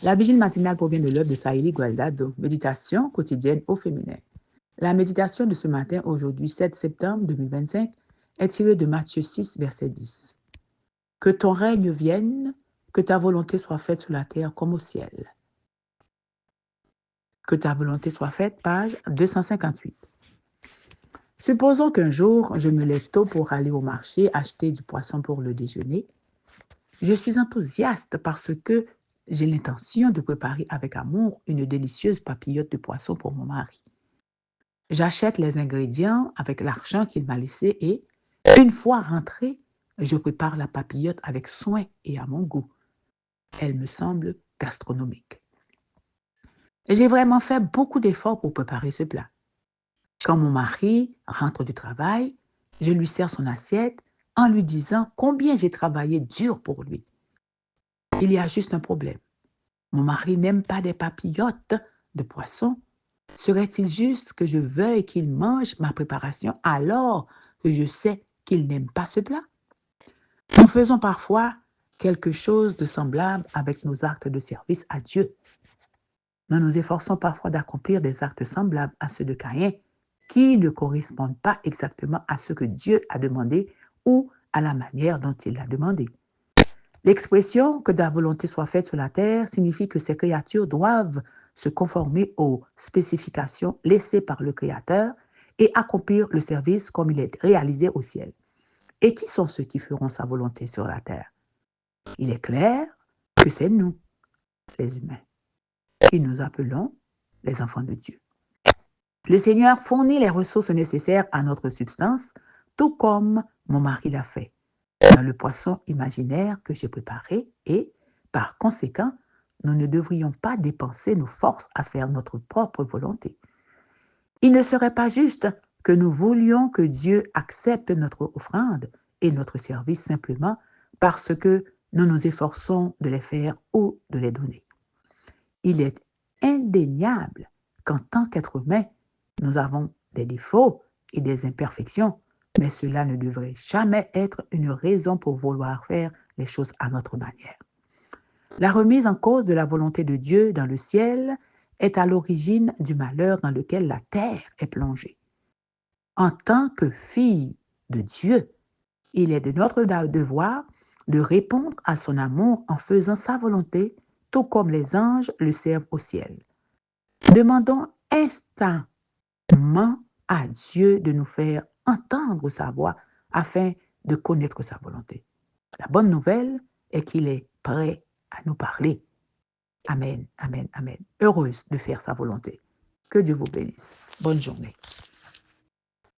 La vigile matinale provient de l'œuvre de Saïli Gualdado, Méditation quotidienne au féminin. La méditation de ce matin, aujourd'hui 7 septembre 2025, est tirée de Matthieu 6, verset 10. Que ton règne vienne, que ta volonté soit faite sur la terre comme au ciel. Que ta volonté soit faite, page 258. Supposons qu'un jour, je me lève tôt pour aller au marché acheter du poisson pour le déjeuner. Je suis enthousiaste parce que j'ai l'intention de préparer avec amour une délicieuse papillote de poisson pour mon mari. J'achète les ingrédients avec l'argent qu'il m'a laissé et, une fois rentré, je prépare la papillote avec soin et à mon goût. Elle me semble gastronomique. J'ai vraiment fait beaucoup d'efforts pour préparer ce plat. Quand mon mari rentre du travail, je lui sers son assiette en lui disant combien j'ai travaillé dur pour lui. Il y a juste un problème. Mon mari n'aime pas des papillotes de poisson. Serait-il juste que je veuille qu'il mange ma préparation alors que je sais qu'il n'aime pas ce plat? Nous faisons parfois quelque chose de semblable avec nos actes de service à Dieu. Nous nous efforçons parfois d'accomplir des actes semblables à ceux de Caïn qui ne correspondent pas exactement à ce que Dieu a demandé ou à la manière dont il l'a demandé. L'expression « que ta volonté soit faite sur la terre » signifie que ces créatures doivent se conformer aux spécifications laissées par le Créateur et accomplir le service comme il est réalisé au ciel. Et qui sont ceux qui feront sa volonté sur la terre? Il est clair que c'est nous, les humains, qui nous appelons les enfants de Dieu. Le Seigneur fournit les ressources nécessaires à notre substance, tout comme mon mari l'a fait dans le poisson imaginaire que j'ai préparé et, par conséquent, nous ne devrions pas dépenser nos forces à faire notre propre volonté. Il ne serait pas juste que nous voulions que Dieu accepte notre offrande et notre service simplement parce que nous nous efforçons de les faire ou de les donner. Il est indéniable qu'en tant qu'être humain, nous avons des défauts et des imperfections, mais cela ne devrait jamais être une raison pour vouloir faire les choses à notre manière. La remise en cause de la volonté de Dieu dans le ciel est à l'origine du malheur dans lequel la terre est plongée. En tant que fille de Dieu, il est de notre devoir de répondre à son amour en faisant sa volonté, tout comme les anges le servent au ciel. Demandons instamment à Dieu de nous faire entendre sa voix afin de connaître sa volonté. La bonne nouvelle est qu'il est prêt à nous parler. Amen, amen, amen. Heureuse de faire sa volonté. Que Dieu vous bénisse. Bonne journée.